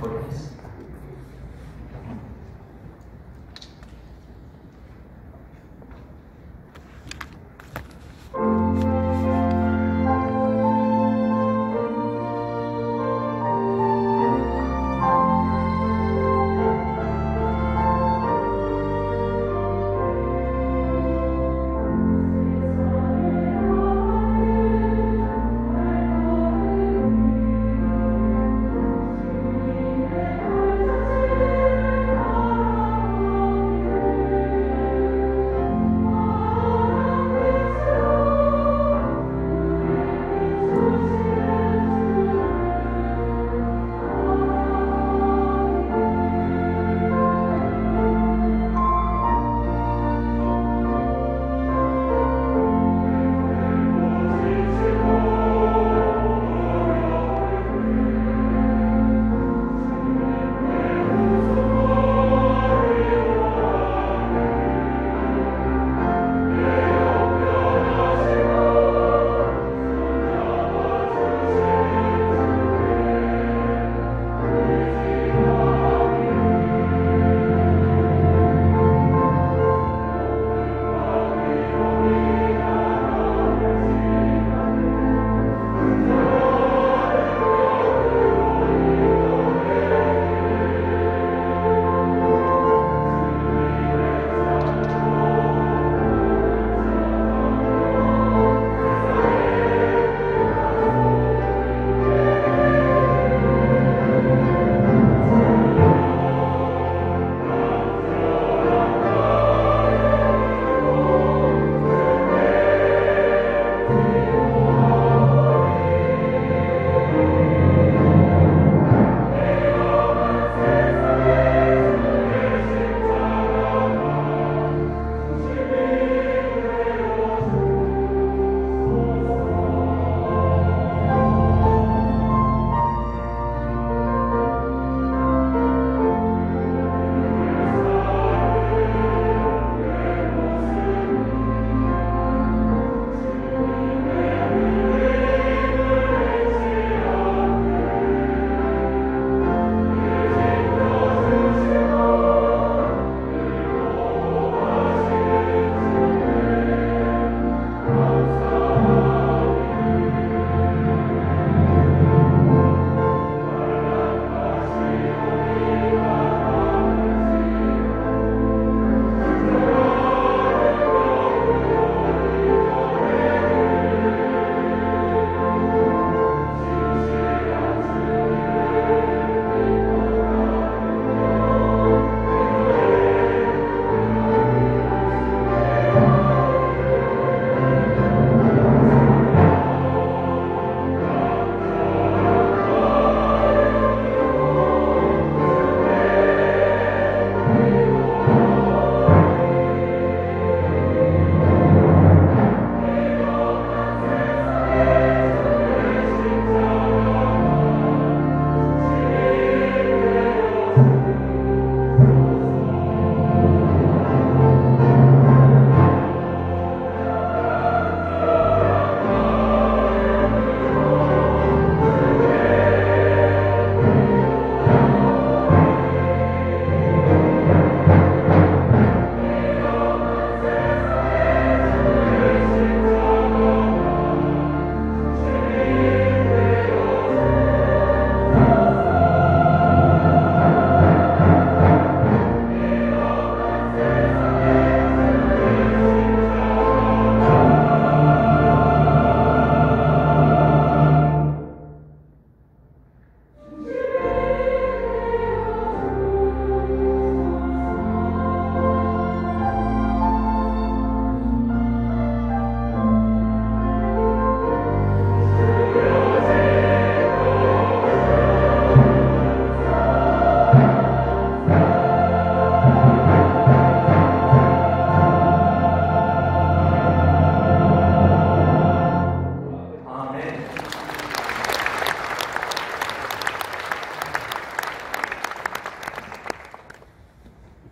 보도록 하겠습니다.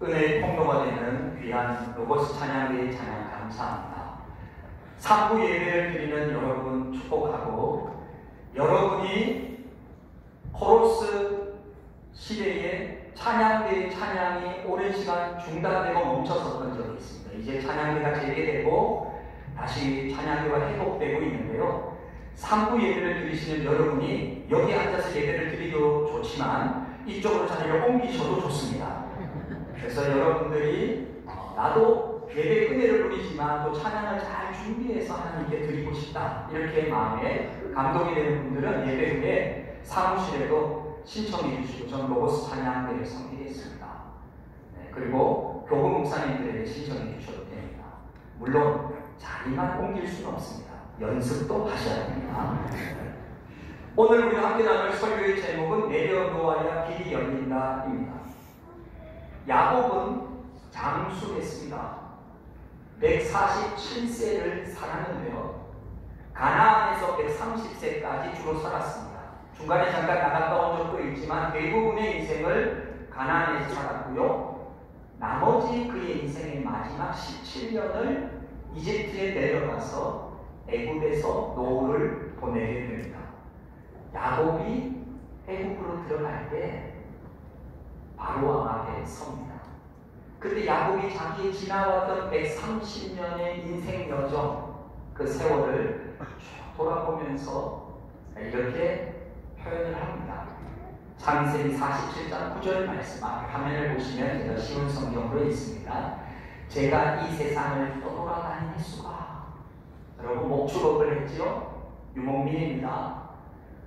은혜의 통로가 되는 귀한 로고스 찬양대의 찬양 감사합니다. 3부 예배를 드리는 여러분 축복하고, 여러분이 코러스 시대에 찬양대의 찬양이 오랜 시간 중단되고 멈춰섰던 적이 있습니다. 이제 찬양대가 재개되고 다시 찬양대가 회복되고 있는데요. 3부 예배를 드리시는 여러분이 여기 앉아서 예배를 드리도 좋지만 이쪽으로 자리를 옮기셔도 좋습니다. 그래서 여러분들이 나도 예배 은혜를 누리지만 또 찬양을 잘 준비해서 하나님께 드리고 싶다, 이렇게 마음에 감동이 되는 분들은 예배 후에 사무실에도 신청해 주시고 저는 로고스 찬양대를 섬기겠습니다. 네, 그리고 교구 목사님들에게 신청해 주셔도 됩니다. 물론 자리만 옮길 수는 없습니다. 연습도 하셔야 됩니다. 오늘 우리가 함께 나눌 설교의 제목은 내려놓아야 길이 열린다입니다. 야곱은 장수했습니다. 147세를 살았는데요. 가나안에서 130세까지 주로 살았습니다. 중간에 잠깐 나갔다 온 적도 있지만 대부분의 인생을 가나안에서 살았고요. 나머지 그의 인생의 마지막 17년을 이집트에 내려가서 애굽에서 노후를 보내게 됩니다. 야곱이 애굽으로 들어갈 때 바로 앞에 섭니다. 그때 야곱이 자기 지나왔던 130년의 인생 여정, 그 세월을 쭉 돌아보면서 이렇게 표현을 합니다. 창세기 47장 9절 말씀 앞에 화면을 보시면 제가 쉬운 성경으로 있습니다. 제가 이 세상을 떠돌아다닌 횟수가, 여러분 목축업을 했지요? 유목민입니다.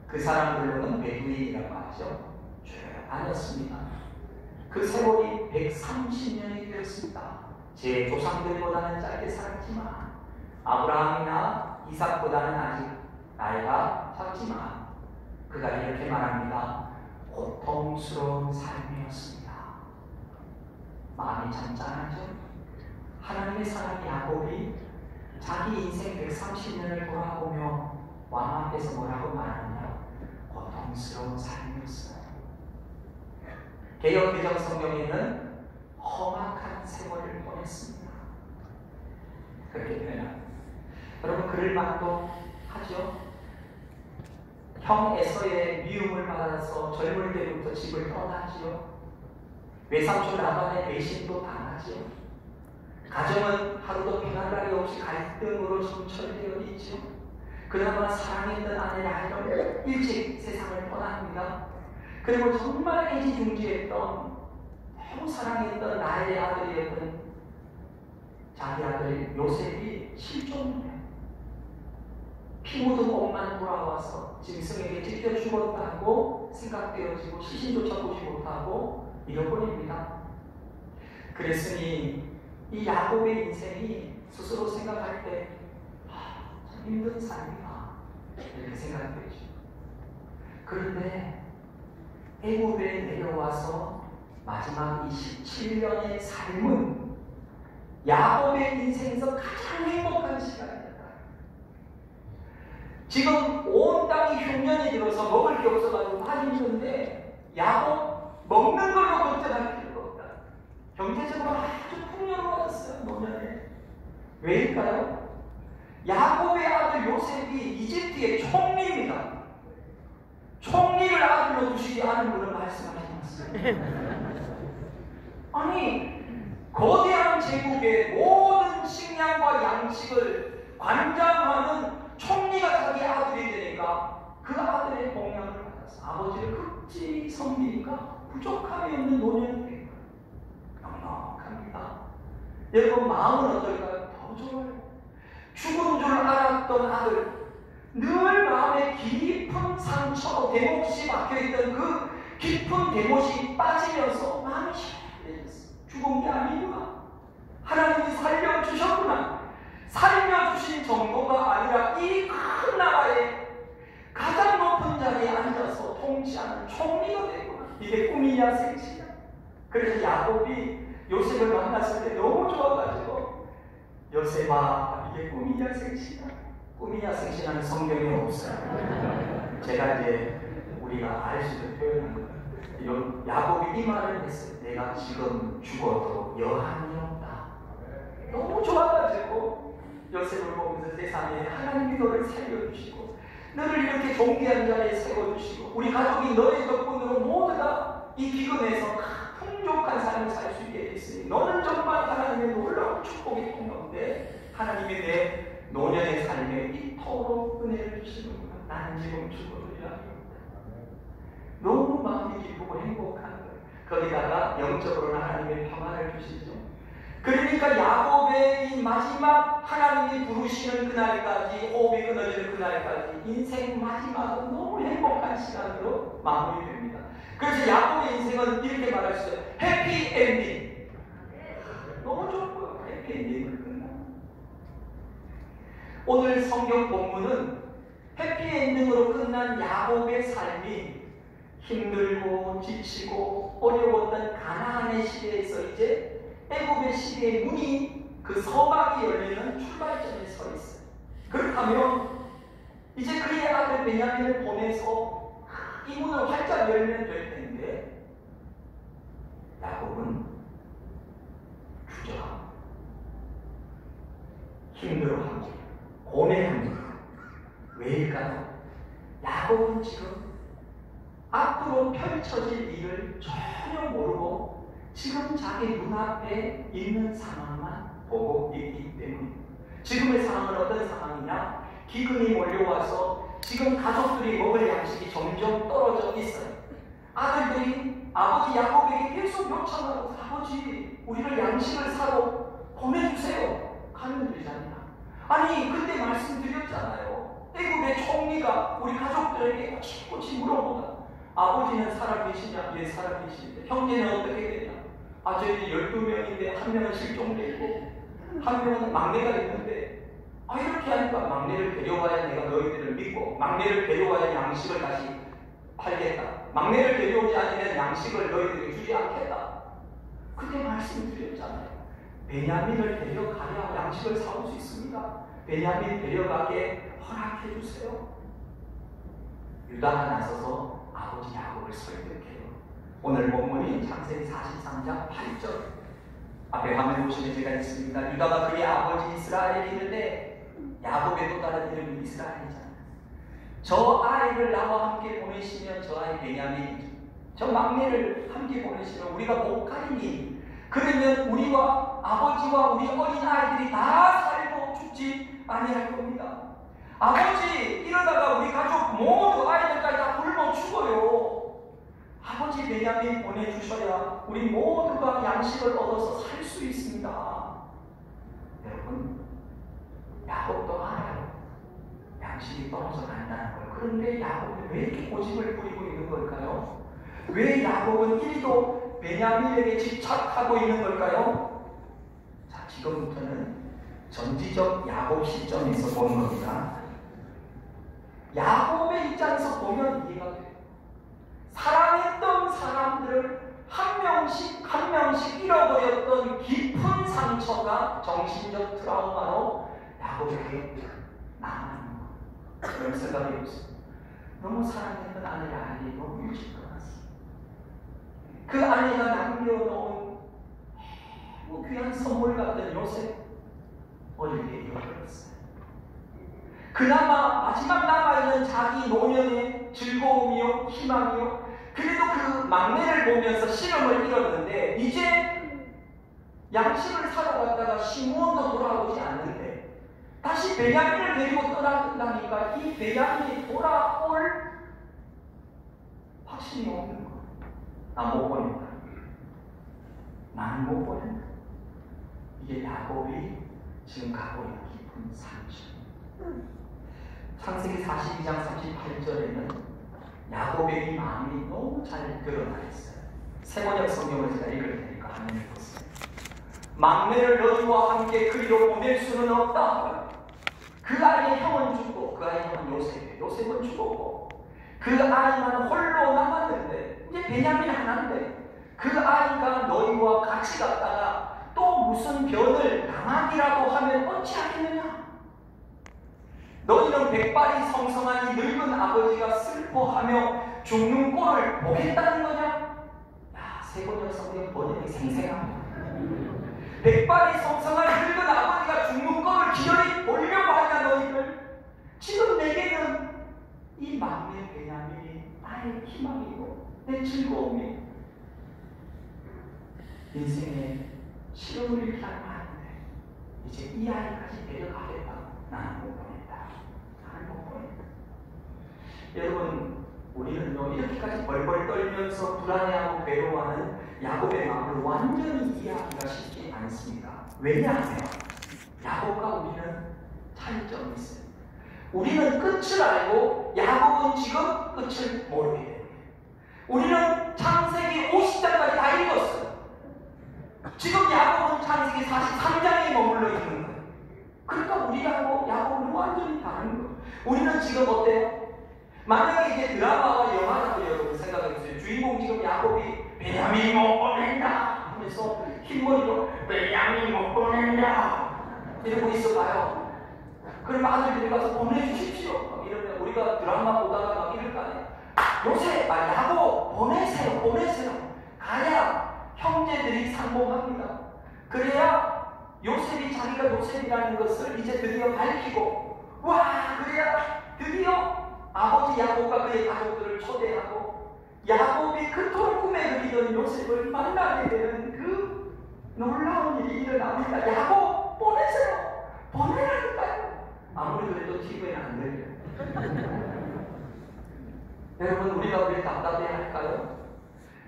그 사람들로는 베두인이라고 하죠. 쭉 다녔습니다. 그 세월이 130년이 되었습니다. 제 조상들보다는 짧게 살았지만 아브라함이나 이삭보다는 아직 나이가 작지만 그가 이렇게 말합니다. 고통스러운 삶이었습니다. 마음이 참 짠하죠? 하나님의 사람 야곱이 자기 인생 130년을 돌아보며 왕 앞에서 뭐라고 말하느냐? 고통스러운 삶이었어요. 개역 개정 성경에는 험악한 세월을 보냈습니다. 그렇게 표현합니다. 여러분 그럴만도 하죠. 형 에서의 미움을 받아서 젊을 때부터 집을 떠나지요. 외삼촌 라반의 배신도 당하지요. 가정은 하루도 편한 날이 없이 갈등으로 점철되어 있지요. 그나마 사랑했던 아내 라헬은 일찍 세상을 떠납니다. 그리고 정말 애지중지했던, 너무 사랑했던 나엘의 아들이었던 자기 아들 요셉이 실종해요. 피 묻은 옷만 돌아와서 짐승에게 찢겨 죽었다고 생각되어지고 시신조차 보지 못하고 잃어버립니다. 그랬으니 이 야곱의 인생이 스스로 생각할 때 참 힘든 삶이다, 이렇게 생각되죠. 그런데 애굽에 내려와서 마지막 27년의 삶은 야곱의 인생에서 가장 행복한 시간이었다. 지금 온 땅이 흉년이 들어서 먹을 게 없어가지고 많이 힘든데 야곱 먹는 걸로 걱정할 필요가 없다. 경제적으로 아주 풍요로웠어요. 노년에. 왜일까요? 야곱의 아들 요셉이 이집트의 총리입니다. 총리를 아들로 두시지 않은 분은 말씀하지 않습니다. 아니 거대한 제국의 모든 식량과 양식을 관장하는 총리가 자기 아들이 되니까 그 아들의 공양을 받아서 아버지를 극지 섬기니까 부족함이 없는 노년이 된 거예요. 넉넉합니다. 여러분 마음은 어떨까요? 더 좋아요. 죽은 줄 알았던 아들, 늘 마음에 깊은 상처, 대못이 박혀있던 그 깊은 대못이 빠지면서 마음이 시원해졌어. 죽은 게 아니구나. 하나님이 살려주셨구나. 살려주신 정도가 아니라 이 큰 나라에 가장 높은 자리에 앉아서 통치하는 총리가 되구나. 이게 꿈이냐 생시냐. 그래서 야곱이 요셉을 만났을 때 너무 좋아가지고 요셉아 이게 꿈이냐 생시냐. 꿈이냐 생시냐는 성경에 없어요. 제가 이제 우리가 알 수 있는 표현을 야곱이 이 말을 했어요. 내가 지금 죽어도 여한이 없다. 너무 좋아가지고 요셉을 보면서 세상에 하나님이 너를 살려주시고 너를 이렇게 존귀한 자리에 세워주시고 우리 가족이 너의 덕분으로 모두가 이 하나님이 내 노년의 삶에 이토록 은혜를 주시는구나. 나는 지금 죽어도 일합니다. 너무 마음이 기쁘고 행복한 거예요. 거기다가 영적으로는 하나님의 평안을 주시죠. 그러니까 야곱의 이 마지막 하나님이 부르시는 그날까지, 호흡이 끊어지는 그날까지 인생 마지막은 너무 행복한 시간으로 마무리됩니다. 그래서 야곱의 인생은 이렇게 말할 수 있어요. 해피 엔딩. 너무 좋고요. 해피 엔딩을 끝나. 오늘 성경 본문은 해피 엔딩으로 끝난 야곱의 삶이 힘들고 지치고 어려웠던 가나안의 시대에서 이제 애굽의 시대의 문이, 그 서막이 열리는 출발점에 서 있어요. 그렇다면 이제 그의 아들 베냐민을 보내서 이 문을 활짝 열면 될 텐데 야곱은 주저하고 힘들어하고 고뇌합니다. 왜일까요? 야곱은 지금 앞으로 펼쳐질 일을 전혀 모르고 지금 자기 눈앞에 있는 상황만 보고 있기 때문입니다. 지금의 상황은 어떤 상황이냐? 기근이 몰려와서 지금 가족들이 먹을 양식이 점점 떨어져 있어요. 아들들이 아버지 야곱에게 계속 요청하고, 아버지 우리를 양식을 사러 보내주세요. 가면 되잖아요. 아니 그때 말씀드렸잖아요. 애굽의 총리가 우리 가족들에게 꼬치꼬치 물어보다 아버지는 살아계시냐? 예, 살아계시는데 형제는 어떻게 되냐? 아, 저희 12명인데 한 명은 실종돼 있고 한 명은 막내가 있는데, 아, 이렇게 하니까 막내를 데려와야 내가 너희들을 믿고, 막내를 데려와야 양식을 다시 팔겠다. 막내를 데려오지 않으면 양식을 너희들에게 주지 않겠다. 그때 말씀드렸잖아요. 베냐민을 데려가야 양식을 사올 수 있습니다. 베냐민 데려가게 허락해 주세요. 유다가 나서서 아버지 야곱을 설득해요. 오늘 본문이 창세기 43장 8절. 앞에 화면 보시면 제가 있습니다. 유다가 그의 아버지 이스라엘이 있는데 야곱의 또 다른 이름이 이스라엘이잖아요. 저 아이를 나와 함께 보내시면 저 아이 베냐민이죠. 저 막내를 함께 보내시면 우리가 복가이니, 그러면 우리와 아버지와 우리 어린 아이들이 다 살고 죽지 아니할 겁니다. 아버지, 이러다가 우리 가족 모두 아이들까지 다 굶어 죽어요. 아버지 베냐민 보내주셔야 우리 모두가 양식을 얻어서 살 수 있습니다. 여러분, 야곱도 알아요. 양식이 떨어져 간다는 걸. 그런데 야곱은 왜 이렇게 고집을 부리고 있는 걸까요? 왜 야곱은 1도 베냐민에게 집착하고 있는 걸까요? 자, 지금부터는 전지적 야곱 시점에서 보는 겁니다. 야곱의 입장에서 보면 이해가 돼요. 사랑했던 사람들을 한 명씩 한 명씩 잃어버렸던 깊은 상처가 정신적 트라우마로 야곱에게 남아있는 거예요. 그런 생각이 없어요. 너무 사랑했던 아내 아이가 너무 일찍 떠났어요. 그 아내가 남겨놓은 귀한 선물 같은 요셉 어릴 때 잃어버렸어요. 그나마 마지막 남아있는 자기 노년의 즐거움이요 희망이요, 그래도 그 막내를 보면서 시름을 잃었는데, 이제 양식을 사러 갔다가 시므온도 돌아오지 않는데 다시 베냐민을 데리고 떠난다니까 이 베냐민이 돌아올 확신이 없는 거예요. 나 못 보낸다. 나는 못 보낸다. 이게 야곱이 지금 갖고 있는 깊은 상처. 창세기 42장 38절에는 야곱의 이 마음이 너무 잘 드러나 있어요. 세번역 성경을 제가 읽을 테니까 한번 읽었어요. 막내를 너희와 함께 그리로 보낼 수는 없다. 그 아이의 형은 죽고, 그 아이의 형은 요셉이에요. 요셉은 죽었고 그 아이만 홀로 남았는데, 이제 베냐민 하나인데 그 아이가 너희와 같이 갔다가 또 무슨 변을 당하기라도 하면 어찌하겠느냐? 너희는 백발이 성성한 이 늙은 아버지가 슬퍼하며 죽는 꼴을 보겠다는 거냐? 야, 세번역 성경 번역이 생생합니다. 백발이 성성한 늙은 아버지가 죽는 꼴을 기어이 보려고 하냐 너희들? 지금 내게는 이 막내 베냐민이 나의 희망이고 내 즐거움이, 인생의 시름을 이렇게 하면 안 돼. 이제 이 아이까지 데려가겠다. 나는 못 보낸다. 나는 못 보낸다. 여러분, 우리는요, 이렇게까지 벌벌 떨면서 불안해하고 괴로워하는 야곱의 마음을 완전히 이해하기가 쉽지 않습니다. 왜냐하면 야곱과 우리는 차이점이 있어요. 우리는 끝을 알고 야곱은 지금 끝을 모르게 돼요. 우리는 창세기 50장까지 다 읽었어요. 지금 야곱은 창세기 43장에 머물러 있는 거예요. 그러니까 우리하고 야곱은 완전히 다른 거예요. 우리는 지금 어때요? 만약에 이게 드라마와 영화라고 여러분 생각해보세요. 주인공 지금 야곱이 베냐민 못 보낸다 하면서 흰머리로 베냐민 못 보낸다 이러고 있어봐요. 그러면 아들들이 가서 보내주십시오. 이러면 우리가 드라마 보다가 막 이럴 거 아니에요. 야곱 보내세요. 가야 형제들이 상봉합니다. 그래야 요셉이 자기가 요셉이라는 것을 이제 드디어 밝히고, 와, 그래야 드디어 아버지 야곱과 그의 가족들을 초대하고 야곱이 그토록 꿈에 그리던 요셉을 만나게 되는 그 놀라운 일이 일어납니다. 야곱 보내세요. 보내라니까요. 아무리 그래도 TV에는 안 들려요. 여러분, 우리가 왜 답답해야 할까요?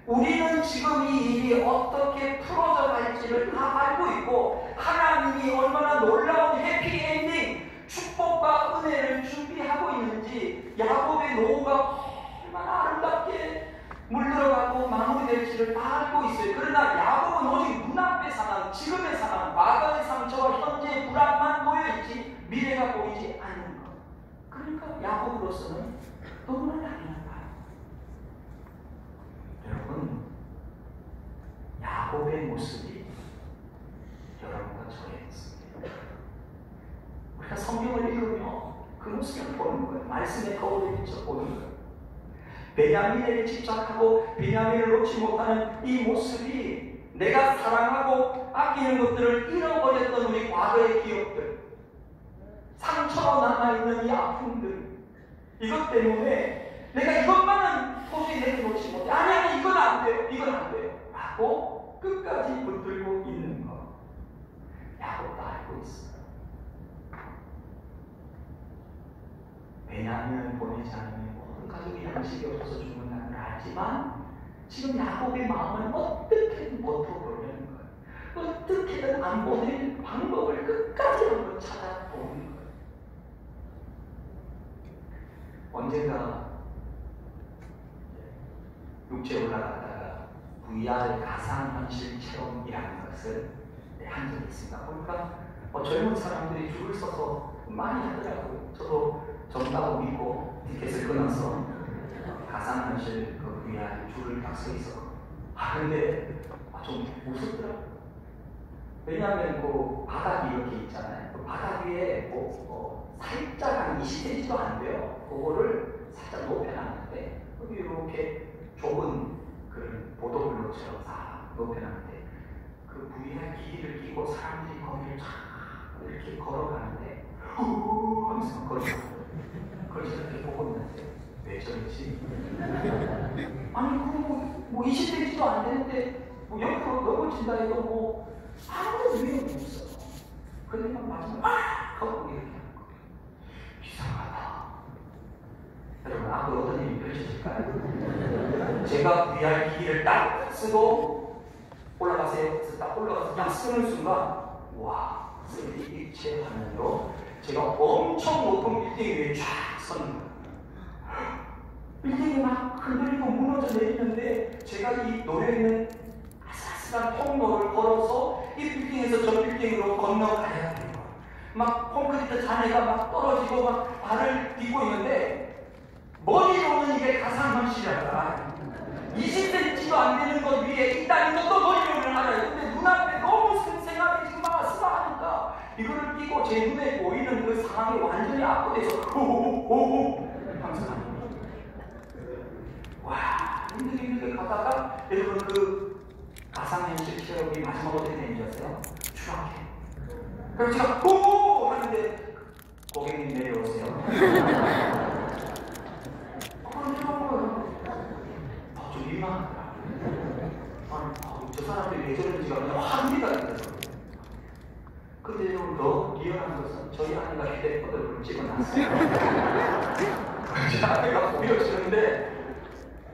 우리는 지금 이 일이 어떻게 풀어져 갈지를 다 알고 있고, 하나님이 얼마나 놀라운 해피엔딩, 축복과 은혜를 준비하고 있는지, 야곱의 노후가 얼마나 아름답게 물들어가고 마무리될지를 다 알고 있어요. 그러나 야곱은 오직 눈앞의 상황, 지금의 상황, 과거의 상처와 현재의 불안만 모여있지 미래가 보이지 않는 것. 그러니까 야곱으로서는 너무나 당연한 거예요. 여러분, 야곱의 모습이 여러분과 저의 모습입니다. 우리가 성경을 읽으며 그 모습을 보는 거예요. 말씀의 거울에 비춰 보는 거예요. 베냐민에게 집착하고 베냐민을 놓지 못하는 이 모습이 내가 사랑하고 아끼는 것들을 잃어버렸던 우리 과거의 기억들, 상처로 남아있는 이 아픔들, 이것 때문에 내가 이것만은 도저히 내려놓지 못해. 아니, 이건 안 돼요. 이건 안 돼요. 라고 끝까지 붙들고 있는 것. 야곱도 알고 있어요. 베냐민을 보내지 않으면 모든 가족이 양식이 없어서 죽는다는 걸 알지만 지금 야곱의 마음은 어떻게든 버텨보려는 거예요. 어떻게든 안 보낼 방법을 끝까지 한번 찾아보는 거예요. 언젠가 육지에 올라갔다가 VR 가상현실 체험이라는 것을 한 적이 있습니다. 보니까 젊은 사람들이 줄을 서서 많이 하더라고요. 저도 젊다고 믿고 티켓을 끊어서 가상현실 그 VR 줄을 딱 서 있어. 근데 좀 무섭더라고요. 왜냐하면 그 바닥이 이렇게 있잖아요. 그 바닥 위에 살짝 한 20cm도 안 돼요. 그거를 살짝 높여놨는데 여기 이렇게 좁은 그런 보도블록처럼 싹 높여놨는데 그 VR 기기를 끼고 사람들이 거기를 쫙 이렇게 걸어가는데 후 하면서 걸어가고 그걸 저렇게 보고 있는데 왜 저러지? 아니 그거 뭐 20cm도 안 되는데 뭐 옆으로 넘어진다 해도 아무런 위험이 없어요. 근데 막 마지막에 하고 이렇게 하는 거 이상하다. 여러분, 앞으로 어떤 일이 펼쳐질까요? 제가 VR 기기를 딱 쓰고 올라가세요. 그래서 딱 올라가서 딱 쓰는 순간 와, 3D 입체 화면으로 제가 엄청 높은 빌딩 위에 쫙 서는 거예요. 빌딩이 막 흔들리고 무너져 내리는데 제가 이 놓여있는 아슬아슬한 통로를 걸어서 이 빌딩에서 저 빌딩으로 건너가야 돼요. 막 콘크리트 잔해가 막 떨어지고 막 발을 딛고 있는데 머리로는 이게 가상현실이야. 20cm도 안 되는 것 위에 있다는 것도 머리로는 알아요. 근데 눈앞에 너무 생생하게 지금 막 아슬아하니까 이거를 끼고 제 눈에 보이는 그 상황이 완전히 압도돼서 호호호호 하면서 가는 거예요. 와, 힘들게 가다가 여러분 그 가상현실 체험이 마지막 어떻게 되는지 아세요? 추락해. 그래서 제가 호호 하는데 고객님 내려오세요. 좀 민망하더라. 아니, 저 사람들이 왜 저런지가 그냥 화합니다. 근데 좀 더 리얼한 것은 저희 아내가 휴대폰을 찍어놨어요. 제 아내가 보여주는데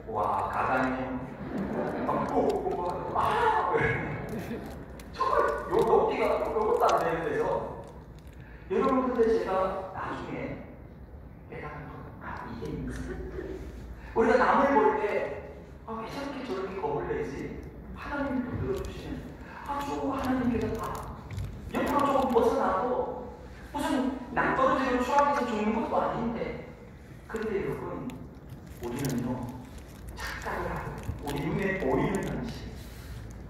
와 가다니요. 정말 요 높이가 요것도 안 되는 데서 여러분 근데 제가 나중에 깨달은 이게 인생. 우리가 남을 볼 때 왜 저렇게 겁을 내지? 하나님도 들어주시는 아주 하나님께서 다 옆으로 조금 벗어나도 무슨 낭떠러지로 추락해서 죽는 것도 아닌데 그런데 여러분 우리는요 착각을 하고 우리 눈에 보이는 현실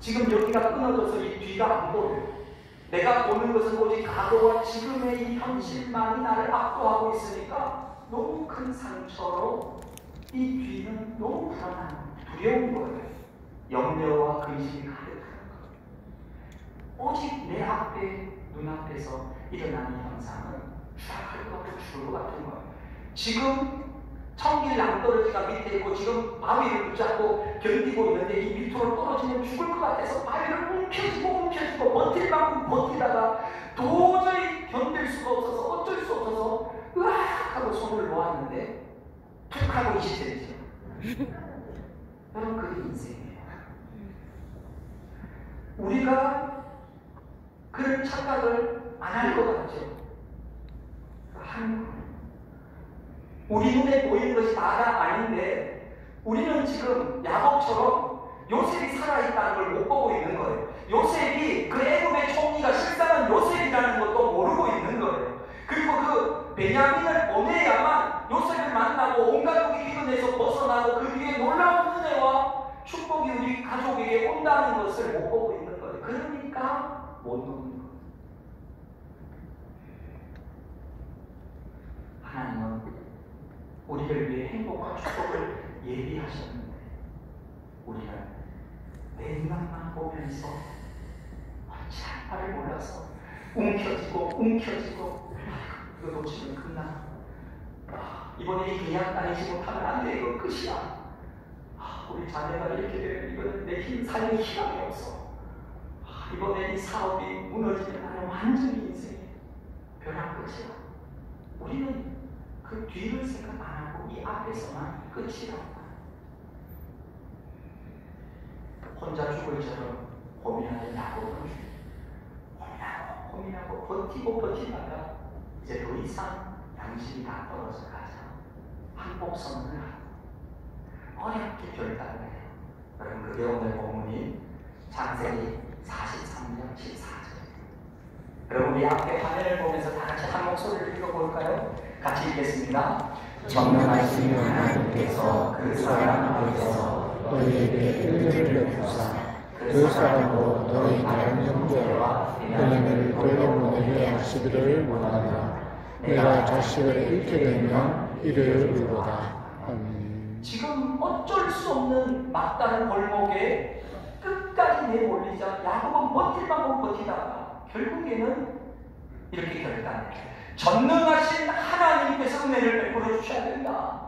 지금 여기가 끊어져서 이 뒤가 안 보여요. 내가 보는 것은 오직 과거와 지금의 이 현실만이 나를 압도하고 있으니까 너무 큰 상처로 이 뒤는 너무 불안한 두려운 거예요. 염려와 근심이 가득한 거예요. 오직 내 앞에 눈앞에서 일어나는 현상은 추락할 것 같고 죽을 것 같은 거예요. 지금 청길 낭떠러지가 밑에 있고 지금 바위를 붙잡고 견디고 있는데 이 밑으로 떨어지면 죽을 것 같아서 바위를 움켜쥐고 버틸 만큼 버티다가 도저히 견딜 수가 없어서 어쩔 수 없어서 으악 하고 손을 놓았는데 툭 하고 20대죠. 여러분 그게 인생이에요. 우리가 그런 착각을 안 할 것 같죠. 하는 거예요. 우리 눈에 보이는 것이 다가 아닌데 우리는 지금 야곱처럼 요셉이 살아있다는 걸 못 보고 있는 거예요. 요셉이 그 애굽의 총리가 실상은 요셉이라는 것도 모르고 있는 거예요. 그리고 그 베냐민을 보내야만 요셉을 만나고 온 가족이 기근에서 벗어나고 그 뒤에 놀라운 은혜와 축복이 우리 가족에게 온다는 것을 못 보고 있는 거예요. 그러니까 못 놓는 거예요. 하나님은 우리를 위해 행복과 축복을 예비하셨는데 우리는 내 눈앞만 보면서 어찌 할 바를 몰라서 움켜쥐고 이거 놓치면 끝나. 이번에 이 계약 다니지 못하면 안 돼. 이거 끝이야. 우리 자녀가 이렇게 되면 이거는 내 삶의 희망이 없어. 이번에 이 사업이 무너지면 나는 완전히 인생이 벼랑 끝이야. 우리는 그 뒤를 생각 안 하고 이 앞에서만 끝이라고. 혼자 죽을처럼 고민하는 야곱은 고민하고 버티다가 이제 더 이상 양심이 다 떨어져 가자. 한복선언을 하고 어렵게 결단을 해요. 여러분 그게 오늘 본문이 창세기 43장 14절. 여러분 우리 앞에 화면을 보면서 다 같이 한 목소리를 읽어볼까요? 같이 읽겠습니다. 전능하신 하나님께서 그 사람 앞에서 너희에게 은혜를 베푸사 그 사람으로 너희 다른 형제와 은혜를 돌려보내게 하시기를 원하노라. 내가 자식을 잃게 되면 이를 의로다. 아멘. 지금 어쩔 수 없는 막다른 골목에 끝까지 내몰리자 야곱은 버틸 만큼 버티다가 결국에는 이렇게 결단해요. 전능하신 하나님께서 은혜를 베풀어 주셔야 된다.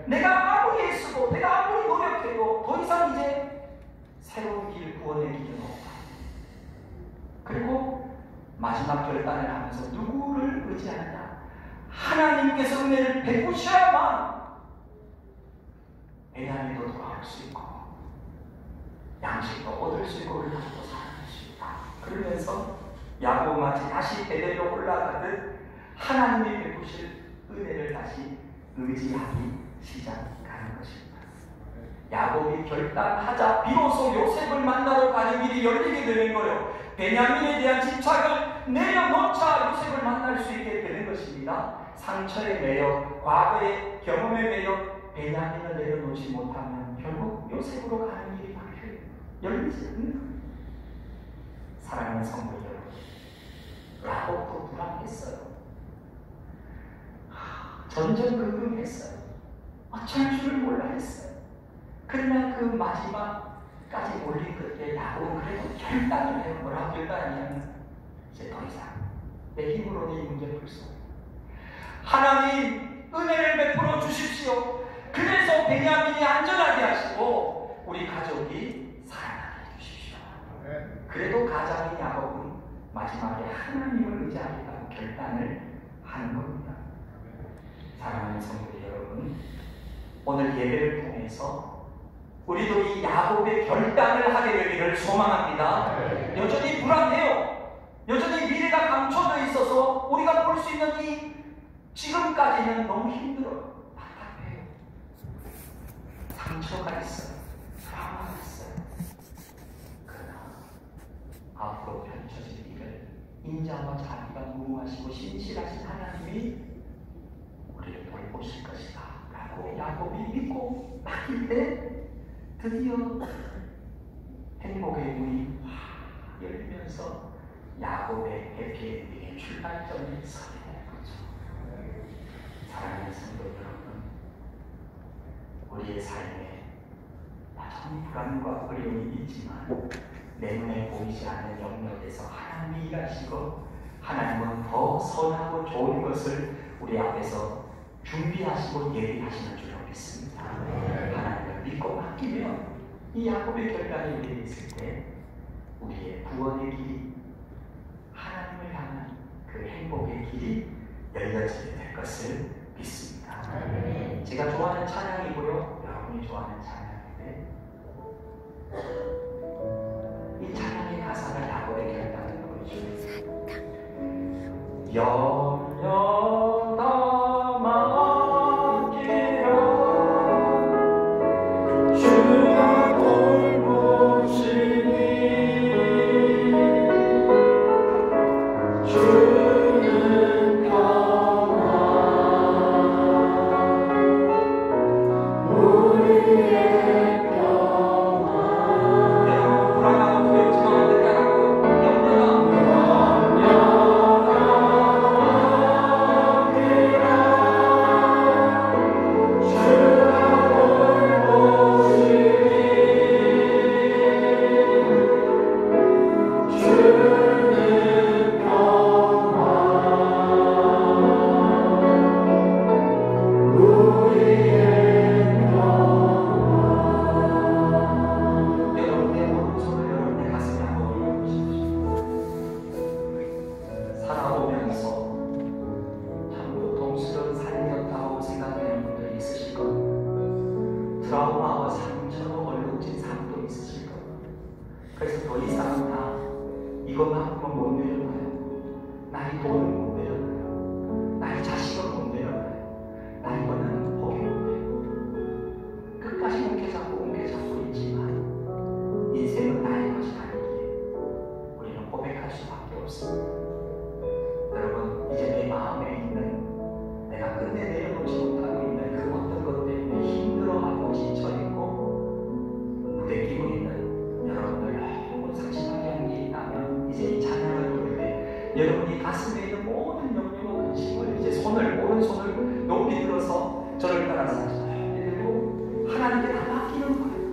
내가 아무리 애쓰고 내가 아무리 노력해도 더 이상 이제 새로운 길, 구원의 길은 없다. 그리고 마지막 결단을 하면서 누구를 의지하느냐? 하나님께서 은혜를 베푸셔야만 베냐민도 돌아올 수 있고 양식도 얻을 수 있고 우리도 살아날 수 있다. 그러면서 야곱 마치 다시 베델로 올라가듯 하나님이 베푸실 은혜를 다시 의지하기 시작하는 것입니다. 야곱이 결단하자 비로소 요셉을 만나러 가는 길이 열리게 되는 거예요. 베냐민에 대한 집착을 내려놓자 요셉을 만날 수 있게 되는 것입니다. 상처에 매여 과거의 경험에 매여 베냐민을 내려놓지 못하면 결국 요셉으로 가는 길이 막혀요. 열리지 않는 거예요. 사랑하는 성도 여러분, 야곱도 불안했어요. 전전긍긍했어요. 어쩔 줄을 몰라 했어요. 그러나 그 마지막까지 몰린 그때 야곱은 그래도 결단을 해요. 뭐라고 결단하냐면 이제 더 이상 내 힘으로는 이 문제 풀 수 없어요. 하나님 은혜를 베풀어 주십시오. 그래서 베냐민이 안전하게 하시고 우리 가족이 살아나게 해주십시오. 그래도 가장인 야곱은 마지막에 하나님을 의지하겠다고 결단을 하는 겁니다. 사랑하는 성도 여러분, 오늘 예배를 통해서 우리도 이 야곱의 결단을 하게 되기를 소망합니다. 여전히 불안해요. 여전히 미래가 감춰져 있어서 우리가 볼 수 있는 이 지금까지는 너무 힘들어요. 답답해요. 상처가 있어요. 트라우마가 있어요. 그러나 앞으로 펼쳐질 일을 인자와 자비가 무궁하시고 신실하신 하나님이 우리를 돌보실 것이다 라고 야곱이 믿고 맡길 때 드디어 행복의 문이 확 열리면서 야곱의 해피엔딩의 출발점이 서게 되는 거죠. 사랑하는 성도 여러분, 우리의 삶에 여전히 불안과 어려움이 있지만 내 눈에 보이지 않는 영역에서 하나님이 일하시고 하나님은 더 선하고 좋은 것을 우리 앞에서 준비하시고 예비하시는 줄로 믿습니다. 하나님을 믿고 맡기면 이 야곱의 결단이 우리에 있을 때 우리의 구원의 길이, 하나님을 향한 그 행복의 길이 열려지게 될 것을 믿습니다. 제가 좋아하는 찬양이고요, 여러분이 좋아하는 찬양인데 이 찬양의 가사가 야곱의 결단을 보여줍니다. 영영 다 맡기라 주가 돌보시니 주는 평화 우리의 평화. 여러분 불안하고 두렵지만 어떻게 하라고? 트라우마와 상처로 얼룩진 삶도 있으실 거예요. 그래서 더 이상 다 이것만큼은 못 내려놔요. 나의 돈을 못 내려놔요. 나의 자식을 못 내려놔요. 나 이거는 포기 못해요. 끝까지 옮겨잡고 있지만 인생은 나의 것이 아니기에 우리는 고백할 수밖에 없습니다. 여러분, 이제 내 마음에 있는 내가 끝내 내려놓지 못하고 있는 그 어떤 것 때문에 힘들어하고 지쳐있고 무대끼고 있는 여러분들 너무 상심하게 한 게 있다면 이제 이 찬양을 부를 때 여러분이 가슴에 있는 모든 염려와 근심을 이제 오른손을 높이 들어서 저를 따라서 내리고 하나님께 다 맡기는 거예요.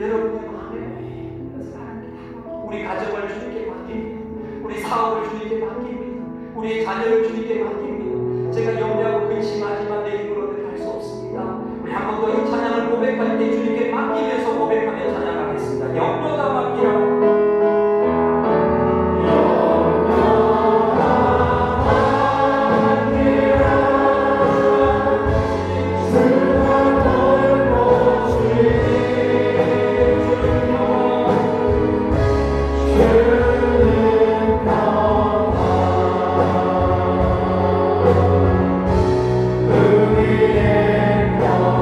여러분의 마음에 모든 것을 하나님께 다 맡기고 우리 가정을 주님께 맡깁니다. 우리 사업을 주님께 맡깁니다. 우리의 자녀를 주님께 맡깁니다. 제가 염려하고 근심하지만 내 힘으로는 할 수 없습니다. 우리 한 번 더 이 찬양을 고백할 때 주님께 맡기면서 고백하며 찬양하겠습니다. 염려 다 맡기라. 우리의 평화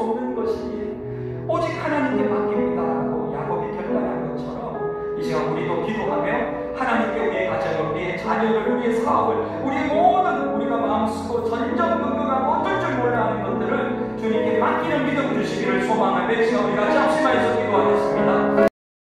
수 없는 것이 오직 하나님께 맡깁니다라고 야곱이 결단한 것처럼 이 시간 우리도 기도하며 하나님께 우리의 가정을, 우리의 자녀를, 우리의 사업을, 우리의 모든 우리가 마음 쓰고 전전긍긍하고 어쩔 줄 몰라 하는 것들을 주님께 맡기는 믿음 주시기를 소망하며 이 시간 우리 같이 합심하여서